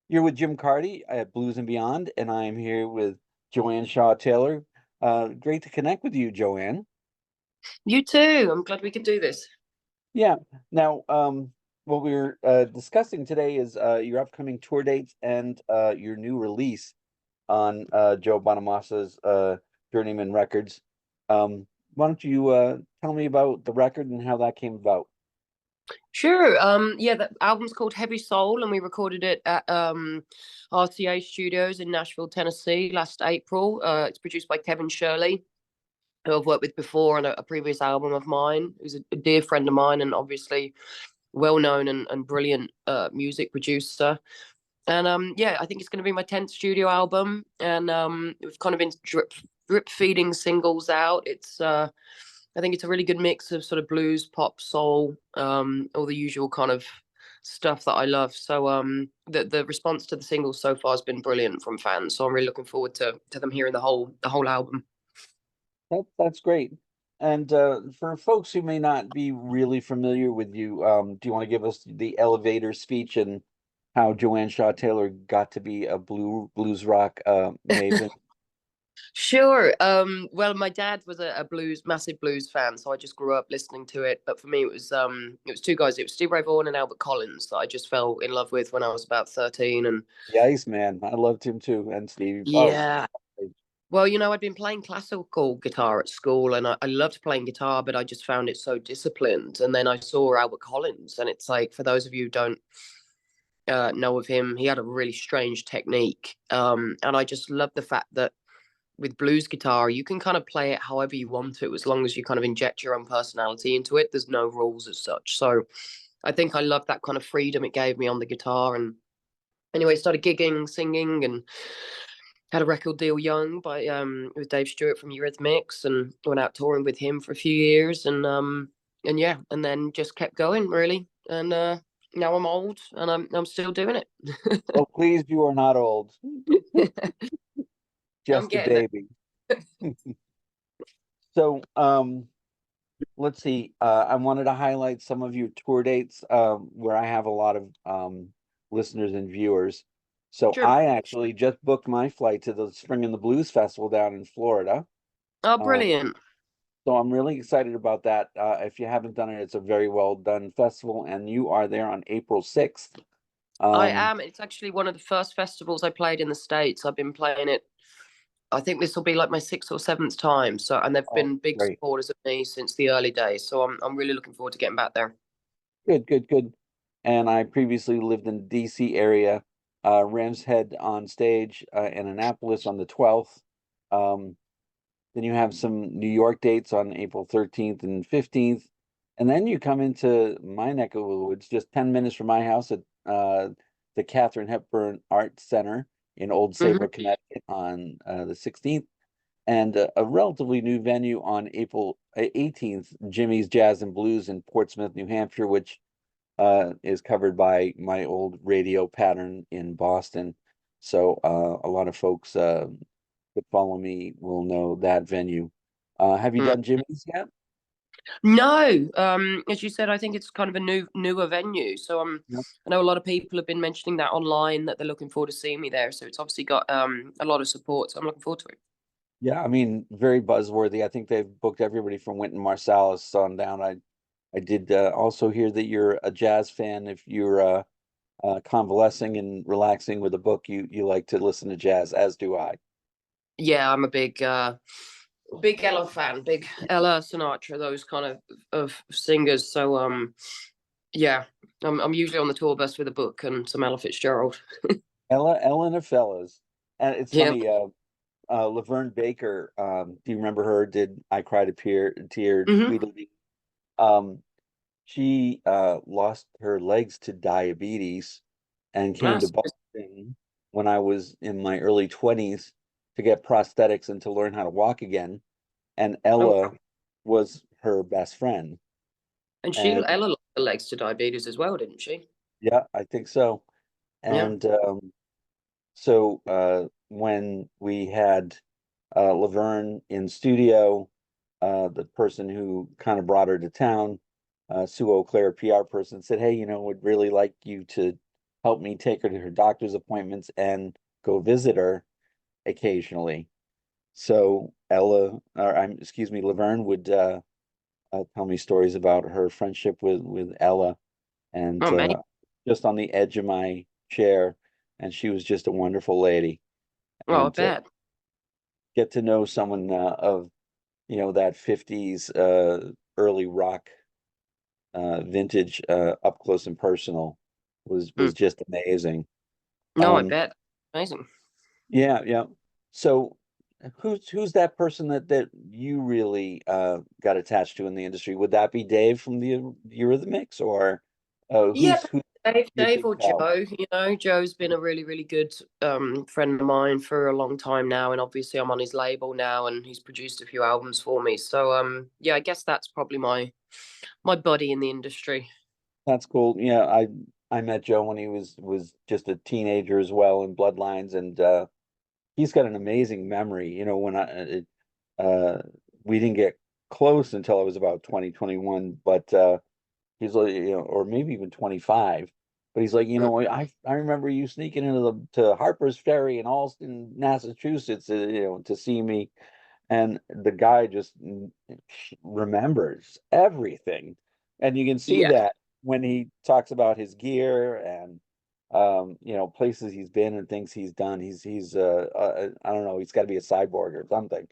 You're with Jim Carty at Blues and Beyond, and I'm here with Joanne Shaw Taylor. Great to connect with you, Joanne. You too. I'm glad we could do this. Yeah. Now, what we're discussing today is your upcoming tour dates and your new release on Joe Bonamassa's Journeyman Records. Why don't you tell me about the record and how that came about? Sure. Yeah, the album's called Heavy Soul, and we recorded it at RCA Studios in Nashville, Tennessee last April. It's produced by Kevin Shirley, who I've worked with before on a previous album of mine, who's a dear friend of mine and obviously well known and brilliant music producer. And yeah, I think it's going to be my 10th studio album, and we've kind of been drip feeding singles out. It's I think it's a really good mix of sort of blues, pop, soul, all the usual kind of stuff that I love. So the response to the singles so far has been brilliant from fans. So I'm really looking forward to them hearing the whole album. That's great. And for folks who may not be really familiar with you, do you want to give us the elevator speech and how Joanne Shaw Taylor got to be a blues rock maven? Sure. Well, my dad was massive blues fan, so I just grew up listening to it. But for me, it was two guys. It was Steve Ray Vaughan and Albert Collins that I just fell in love with when I was about 13. And The Iceman. I loved him too, and Steve. Oh, yeah, well, I'd been playing classical guitar at school, and I loved playing guitar, but I just found it so disciplined. And then I saw Albert Collins, and it's like, for those of you who don't know of him, he had a really strange technique. And I just love the fact that with blues guitar, you can kind of play it however you want to, as long as you kind of inject your own personality into it. There's no rules as such. So I think I love that kind of freedom it gave me on the guitar. And anyway, started gigging, singing, and had a record deal young by with Dave Stewart from Eurythmics, and went out touring with him for a few years, and yeah, and then just kept going really. And now I'm old, and I'm still doing well, please, you are not old, it. I'm just a getting there. baby. So, let's see. I wanted to highlight some of your tour dates where I have a lot of listeners and viewers. So Sure. I actually just booked my flight to the Spring and the Blues Festival down in Florida. Oh, Uh, brilliant. so I'm really excited about that. If you haven't done it, it's a very well done festival, and you are there on April 6th. I Um, am. It's actually one of the first festivals I played in the States. I've been playing it. I think this will be like my sixth or seventh time. So, and they've oh, been big great. supporters of me since the early days. So I'm really looking forward to getting back there. Good, good, good. And I previously lived in the DC area, Ram's Head on stage in Annapolis on the 12th. Um, then you have some New York dates on April 13th and 15th. And then you come into my neck of the woods, just 10 minutes from my house at the Katharine Hepburn Art Center in Old Hmm. Saybrook, Connecticut on the 16th. And a relatively new venue on April 18th, Jimmy's Jazz and Blues in Portsmouth, New Hampshire, which is covered by my old radio pattern in Boston. So a lot of folks that follow me will know that venue. Have you done Jimmy's yet? No, as you said, I think it's kind of a newer venue. So No. I know a lot of people have been mentioning that online that they're looking forward to seeing me there. So it's obviously got a lot of support. So I'm looking forward to it. Yeah, I mean, very buzzworthy. I think they've booked everybody from Wynton Marsalis on down. I did also hear that you're a jazz fan. If you're convalescing and relaxing with a book, you like to listen to jazz, as do I. Yeah, I'm a big Ella fan, big Ella Sinatra, those kind of singers. So yeah, I'm usually on the tour bus with a book and some Ella Fitzgerald. Ella and the fellas. And it's Yeah. funny, Laverne Baker, do you remember her? Did I Cry to Tear Hmm. Tweedledee? Um, she lost her legs to diabetes and came to That's Boston when I was in my early 20s to get prosthetics and to learn how to walk again. And oh, Ella was her best friend. and And Ella lost her legs to diabetes as well, didn't she? yeah, I think so. Yeah. And so when we had Laverne in studio, the person who kind of brought her to town, Sue Eau Claire, PR person, said, "Hey, would really like you to help me take her to her doctor's appointments and go visit her occasionally. So excuse me, Laverne would tell me stories about her friendship with Ella, and Oh, mate. just on the edge of my chair, and she was just a wonderful lady. Oh, I And to bet. get to know someone of that 50s early rock vintage up close and personal Mm. was just amazing. No, I Um, bet. Amazing. yeah, yeah. So who's that person that you really got attached to in the industry? Would that be Dave from the Eurythmics, or Yeah, who's Dave, your Dave big or pal? Joe. Joe's been a really, really good friend of mine for a long time now, and obviously I'm on his label now, and he's produced a few albums for me. So yeah, I guess that's probably my buddy in the industry. That's cool. Yeah, I met Joe when he was just a teenager as well in Bloodlines, and he's got an amazing memory. When uh we didn't get close until I was about 2021, but he's like, or maybe even 25. But he's like, Mm. I remember you sneaking into the to Harper's Ferry in Allston, Massachusetts, to see me. And the guy just remembers everything. And you can see Yeah, that when he talks about his gear and places he's been and things he's done. He's I don't know, he's got to be a cyborg or something.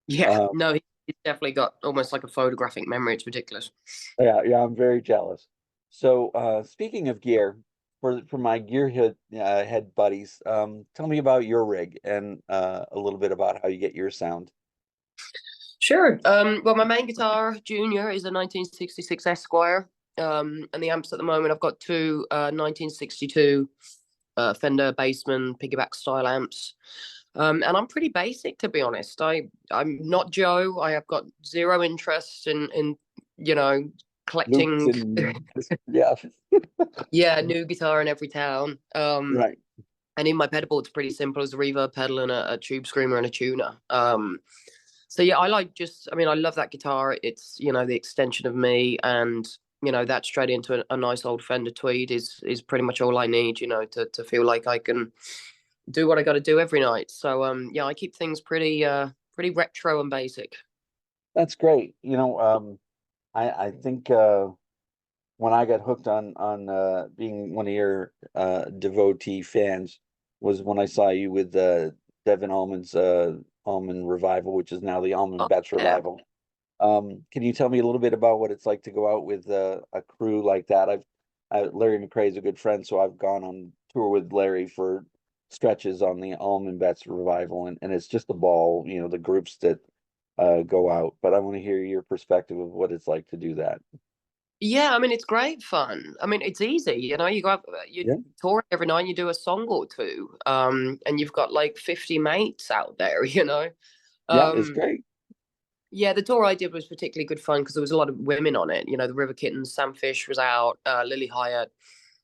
yeah. Uh, No, he's definitely got almost like a photographic memory. It's ridiculous. yeah, yeah, I'm very jealous. So, speaking of gear, for my head buddies, tell me about your rig and a little bit about how you get your sound. Sure. Well, my main guitar, Junior, is a 1966 Esquire. And the amps at the moment, I've got two 1962 Fender Bassman piggyback style amps. And I'm pretty basic, to be honest. I'm not Joe. I have got zero interest in you know Loops collecting and yeah, yeah new guitar in every town. right. And in my pedalboard, it's pretty simple. It's a reverb pedal and a tube screamer and a tuner. So yeah, I like just. I mean, I love that guitar. It's the extension of me, and that straight into a nice old Fender Tweed is pretty much all I need. To feel like I can do what I got to do every night. So yeah, I keep things pretty retro and basic. That's great. I think when I got hooked on being one of your devotee fans was when I saw you with Devin Allman's Allman Revival, which is now the Allman Oh Betts yeah. Revival. Can you tell me a little bit about what it's like to go out with a crew like that? Larry McRae is a good friend, so I've gone on tour with Larry for stretches on the Allman Betts Revival, and it's just a ball, the groups that go out. But I want to hear your perspective of what it's like to do that. Yeah, I mean it's great fun. I mean it's easy, you go out, you Yeah, tour every night, you do a song or two, and you've got like 50 mates out there, yeah, it's Um, great. yeah, the tour I did was particularly good fun because there was a lot of women on it. The River Kittens, Sam Fish was out, Lily Hyatt.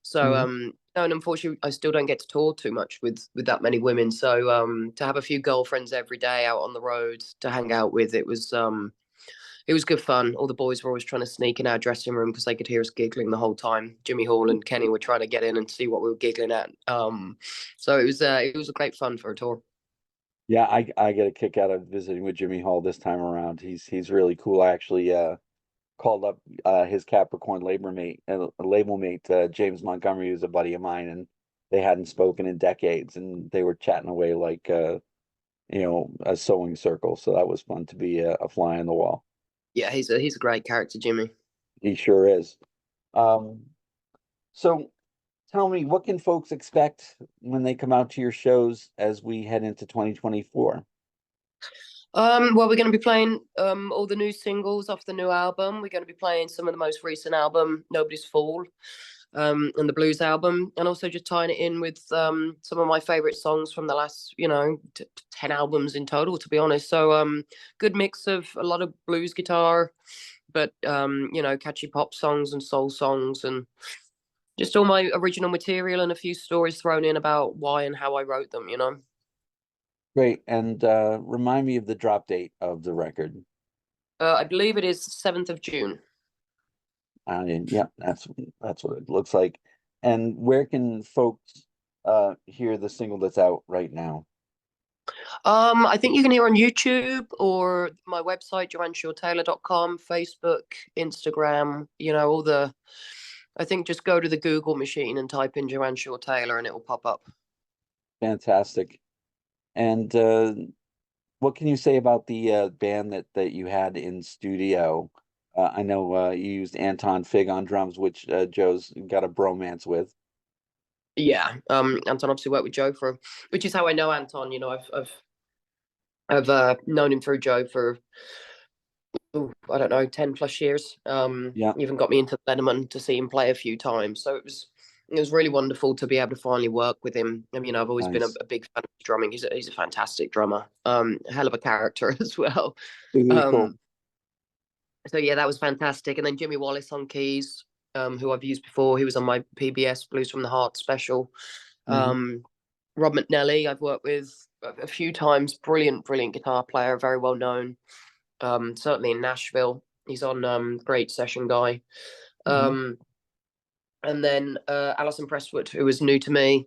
So Mhm. no, and unfortunately I still don't get to tour too much with that many women. So to have a few girlfriends every day out on the road to hang out with, it was good fun. All the boys were always trying to sneak in our dressing room because they could hear us giggling the whole time. Jimmy Hall and Kenny were trying to get in and see what we were giggling at. So it was a great fun for a tour. Yeah, I get a kick out of visiting with Jimmy Hall this time around. He's really cool. I actually called up his Capricorn label mate James Montgomery, who's a buddy of mine, and they hadn't spoken in decades, and they were chatting away like a sewing circle. So that was fun to be a fly on the wall. Yeah, he's a great character, Jimmy. He sure is. Um, so tell me, what can folks expect when they come out to your shows as we head into 2024? Well, we're going to be playing all the new singles off the new album. We're going to be playing some of the most recent album, Nobody's Fool, and the blues album, and also just tying it in with some of my favorite songs from the last, 10 albums in total, to be honest. So, good mix of a lot of blues guitar, but catchy pop songs and soul songs, and just all my original material and a few stories thrown in about why and how I wrote them. Great. And remind me of the drop date of the record. I believe it is 7th of June. Yeah, that's what it looks like. And where can folks hear the single that's out right now? I think you can hear on YouTube or my website, joanneshawtaylor.com, Facebook, Instagram, all the, I think just go to the Google machine and type in Joanne Shaw Taylor and it will pop up. Fantastic. And what can you say about the band that you had in studio? I know you used Anton Fig on drums, which Joe's got a bromance with. Yeah, Anton obviously worked with Joe which is how I know Anton. I've known him through Joe for I don't know 10+ years. Yeah, Even got me into Lenormand to see him play a few times. So it was really wonderful to be able to finally work with him. I mean, I've always been nice. a big fan of his drumming. He's a fantastic drummer. Hell of a character as well. Cool. Um, so yeah, that was fantastic. And then Jimmy Wallace on keys, who I've used before. He was on my PBS Blues from the Heart special. Hmm. Rob McNelly, I've worked with a few times. Brilliant, brilliant guitar player, very well known. Certainly in Nashville, he's on great session guy. Hmm. Um, and then Alison Presswood, who was new to me,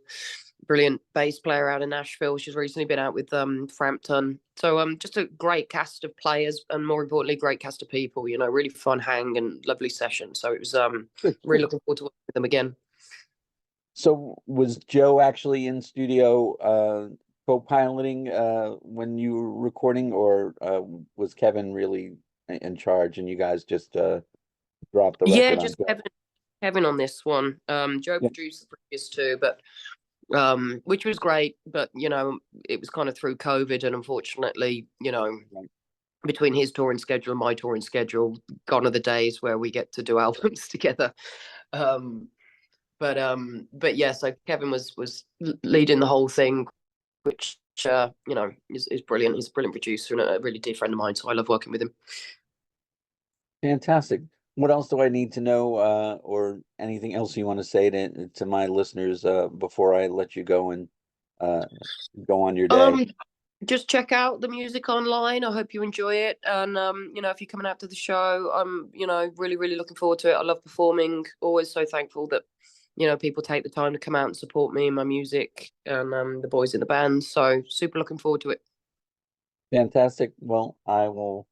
brilliant bass player out in Nashville. She's recently been out with Frampton. So just a great cast of players, and more importantly, great cast of people. Really fun hang and lovely session. So it was Good, really good. looking forward to working with them again. So was Joe actually in studio co-piloting when you were recording, or was Kevin really in charge and you guys just dropped the Yeah, record on just Joe? Kevin on this one. Joe Yeah, produced the previous two, but which was great. But it was kind of through COVID, and unfortunately, right. between his touring schedule and my touring schedule, gone are the days where we get to do albums together. Um, but yeah, so Kevin was leading the whole thing, which is brilliant. He's a brilliant producer and a really dear friend of mine, so I love working with him. Fantastic. What else do I need to know, or anything else you want to say to my listeners before I let you go and uh, go on your day? Um, just check out the music online. I hope you enjoy it. And if you're coming out to the show, I'm really, really looking forward to it. I love performing. Always so thankful that people take the time to come out and support me and my music and the boys in the band. So super looking forward to it. Fantastic. Well, I will